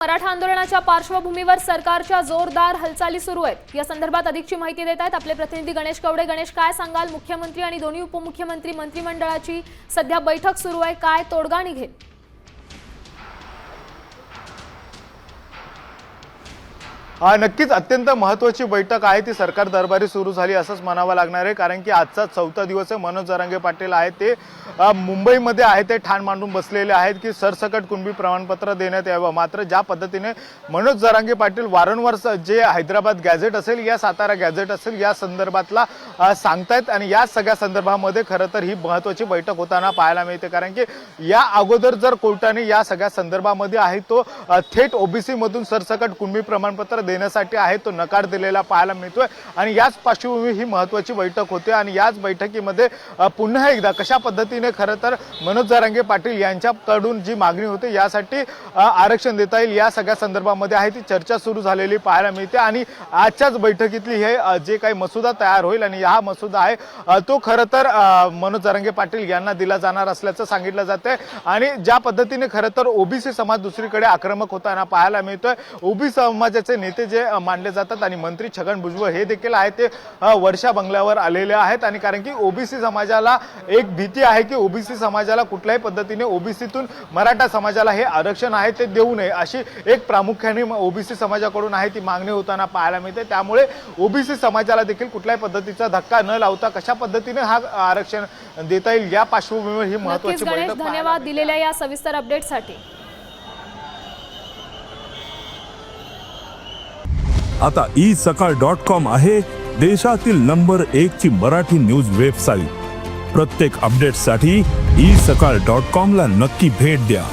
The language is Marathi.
मराठा आंदोलनाच्या पार्श्वभूमीवर सरकारच्या जोरदार हालचाली सुरू आहेत। या संदर्भात अधिकची माहिती देत आहेत आपले प्रतिनिधी गणेश कवडे। गणेश, काय सांगाल? मुख्यमंत्री आणि दोन्ही उपमुख्यमंत्री मंत्रिमंडळाची सध्या बैठक सुरू आहे, काय तोडगा निघेल? नक्कीच अत्यंत महत्त्वाची बैठक आहे ती सरकार दरबारी सुरू झाली असंच म्हणावं लागणार आहे, कारण की आजचा 4था दिवस आहे। मनोज जरांगे पाटील आहेत ते मुंबईमध्ये आहे ते ठाण मांडून बसलेले आहेत की सरसकट कुणबी प्रमाणपत्र देण्यात यावं। मात्र ज्या पद्धतीने मनोज जरांगे पाटील वारंवार जे हैदराबाद गॅझेट असेल या सातारा गॅझेट असेल या संदर्भातला सांगतायत आणि या सगळ्या संदर्भामध्ये खरं तर ही महत्त्वाची बैठक होताना पाहायला मिळते, कारण की या अगोदर जर कोर्टाने या सगळ्या संदर्भामध्ये आहे तो थेट ओबीसी मधून सरसकट कुणबी प्रमाणपत्र देण्यासाठी आहे तो नकार दिलेला पाहायला मिळतोय आणि याच पार्श्वभूमीवर ही महत्त्वाची बैठक होते। आणि याच बैठकीमध्ये पुन्हा एकदा कशा पद्धतीने खरं तर मनोज जरांगे पाटील यांच्याकडून जी मागणी होते यासाठी आरक्षण देता येईल या सगळ्या संदर्भामध्ये आहे ती चर्चा सुरू झालेली पाहायला मिळते। आणि आजच्याच बैठकीतली हे जे काही मसुदा तयार होईल आणि हा मसुदा आहे तो खरं तर मनोज जरांगे पाटील यांना दिला जाणार असल्याचं सांगितलं जातंय। आणि ज्या पद्धतीने खरं तर ओबीसी समाज दुसरीकडे आक्रमक होताना पाहायला मिळतोय, ओबीसी समाजाचे नेते जे मानले जातात आणि मंत्री छगन भुजबळ हे देखील आहे ते वर्षा बंगल्यावर आलेले आहेत। आणि कारण की ओबीसी समाजाला एक भीती आहे की ओबीसी समाजाला कुठल्याही पद्धतीने ओबीसीतून मराठा समाजाला हे आरक्षण आहे ते देऊ नये अशी एक प्रामुख्याने ओबीसी समाजाकडून आहे ती मागणी होताना पाहायला मिळते। त्यामुळे ओबीसी समाजाला देखील कुठल्याही पद्धतीचा धक्का न लावता कशा पद्धतीने हा आरक्षण देता येईल या पार्श्वभूमीवर ही महत्त्वाची बैठक। धन्यवाद दिलेल्या या सविस्तर अपडेटसाठी। आता isakal.com आहे देशातील नंबर 1 ची मराठी न्यूज वेबसाईट। प्रत्येक अपडेटसाठी isakal.com ला नक्की भेट द्या।